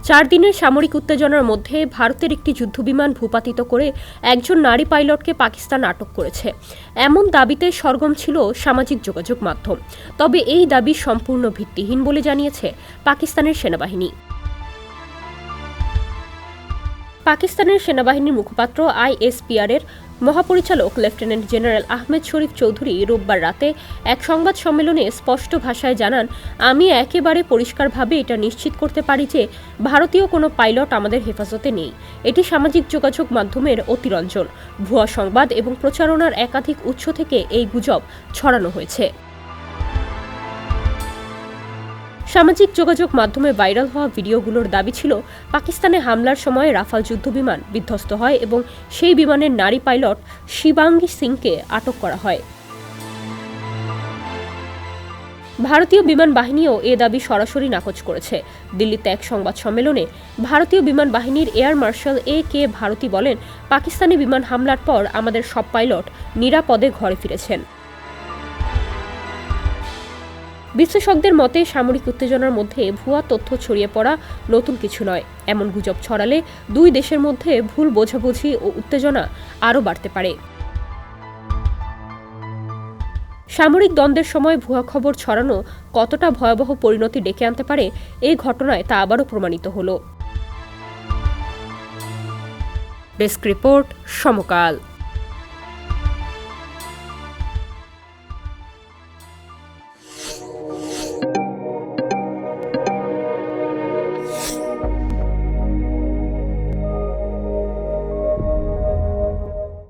4 দিনের সামরিক উত্তেজনার মধ্যে ভারতের একটি যুদ্ধবিমান ভূপাতিত করে একজন নারী পাইলটকে পাকিস্তান আটক করেছে, এমন দাবিতে সরগম ছিল সামাজিক যোগাযোগ মাধ্যম। তবে এই দাবি সম্পূর্ণ ভিত্তিহীন বলে জানিয়েছে পাকিস্তানের সেনাবাহিনী। পাকিস্তানের সেনাবাহিনীর মুখপাত্র ISPR এর মহাপরিচালক লেফটেন্যান্ট জেনারেল আহমেদ শরীফ চৌধুরী রোববার রাতে এক সংবাদ সম্মেলনে স্পষ্ট ভাষায় জানান, আমি একেবারে পরিষ্কারভাবে এটা নিশ্চিত করতে পারি যে ভারতীয় কোনো পাইলট আমাদের হেফাজতে নেই। এটি সামাজিক যোগাযোগ মাধ্যমের অতিরঞ্জন, ভুয়া সংবাদ এবং প্রচারণার একাধিক উৎস থেকে এই গুজব ছড়ানো হয়েছে। সামাজিক যোগাযোগ মাধ্যমে ভাইরাল হওয়া ভিডিওগুলোর দাবি ছিল পাকিস্তানে হামলার সময় রাফাল যুদ্ধবিমান বিধ্বস্ত হয় এবং সেই বিমানের নারী পাইলট শিবাঙ্গী সিংকে আটক করা হয়। ভারতীয় বিমান বাহিনীও এ দাবি সরাসরি নাকচ করেছে। দিল্লিতে এক সংবাদ সম্মেলনে ভারতীয় বিমান বাহিনীর এয়ার মার্শাল AK ভারতী বলেন, পাকিস্তানি বিমান হামলার পর আমাদের সব পাইলট নিরাপদে ঘরে ফিরেছেন। বিশ্লেষকদের মতে সামরিক উত্তেজনার মধ্যে ভুয়া তথ্য ছড়িয়ে পড়া নতুন কিছু নয়। এমন গুজব ছড়ালে দুই দেশের মধ্যে ভুল বোঝাবুঝি ও উত্তেজনা আরও বাড়তে পারে। সামরিক দ্বন্দ্বের সময় ভুয়া খবর ছড়ানো কতটা ভয়াবহ পরিণতি ডেকে আনতে পারে এই ঘটনায় তা আবারও প্রমাণিত হলো। ডেস্ক রিপোর্ট, সমকাল।